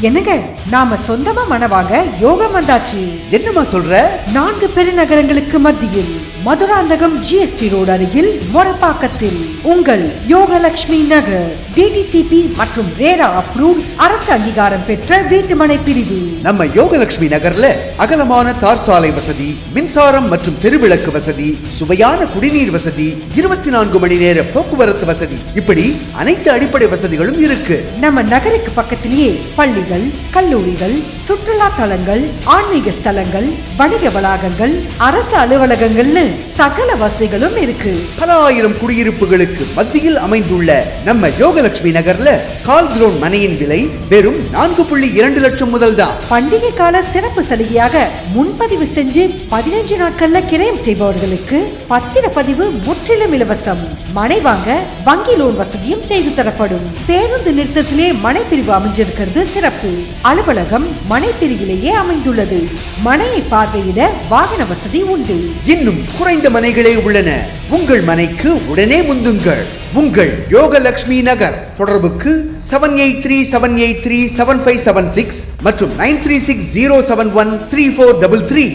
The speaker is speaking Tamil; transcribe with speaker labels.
Speaker 1: என்னங்க, நாம சொந்தமா மன வாங்க யோகம் வந்தாச்சு.
Speaker 2: என்னமா சொல்ற?
Speaker 1: 4 பெருநகரங்களுக்கு மத்தியில் மதுராந்தகம் GST ரோடு அருகில் மொரப்பாக்கத்தில் உங்கள் யோகலட்சுமி நகர் DTCP மற்றும் ரேரா அப்ரூவ்ட் அரசு அங்கீகாரம் பெற்ற வீட்டுமனை பிரிவு.
Speaker 2: நம்ம யோகலட்சுமி நகர்ல அகலமான தார் சாலை வசதி, மின்சாரம் மற்றும் தெருவிளக்கு வசதி, சுவையான குடிநீர் வசதி, 24 மணி நேர போக்குவரத்து வசதி, இப்படி அனைத்து அடிப்படை வசதிகளும் இருக்கு.
Speaker 1: நம்ம நகருக்கு பக்கத்திலேயே பள்ளிகள், கல்லூரிகள், சுற்றுலா தலங்கள், ஆன்மீக ஸ்தலங்கள், வணிக வளாகங்கள், அரசு அலுவலகங்கள்னு சகல வசதிகளும் இருக்கு.
Speaker 2: பல ஆயிரம் குடியிருப்புகளுக்கு மத்தியில் அமைந்துள்ள நம்ம யோகலட்சுமி நகர்ல கால் கிரவுண்ட் மனையின் விலை வெறும் 4.2 லட்சம் முதல் தான்.
Speaker 1: பண்டிகை கால சிறப்பு சலுகையாக முன்பதிவு செஞ்சு 15 நாட்கள்ல கிரயம் செய்பவர்களுக்கு பத்திரப்பதிவு முற்றிலும் இலவசம். மனை வாங்க வங்கி லோன் வசதியும் செய்து தரப்படும். பேருந்து நிறுத்தத்திலே மனை பிரிவு அமைஞ்சிருக்கிறது சிறப்பு. அலுவலகம் மனை பிரிவிலேயே அமைந்துள்ளது. மனையை பார்வையிட வாகன வசதி உண்டு.
Speaker 2: இன்னும் குறைந்த மனைகளே உள்ளன. உங்கள் மனைக்கு உடனே முந்துங்கள். உங்கள் யோகலட்சுமி நகர். தொடர்புக்கு 7837837576 மற்றும் 9360713433.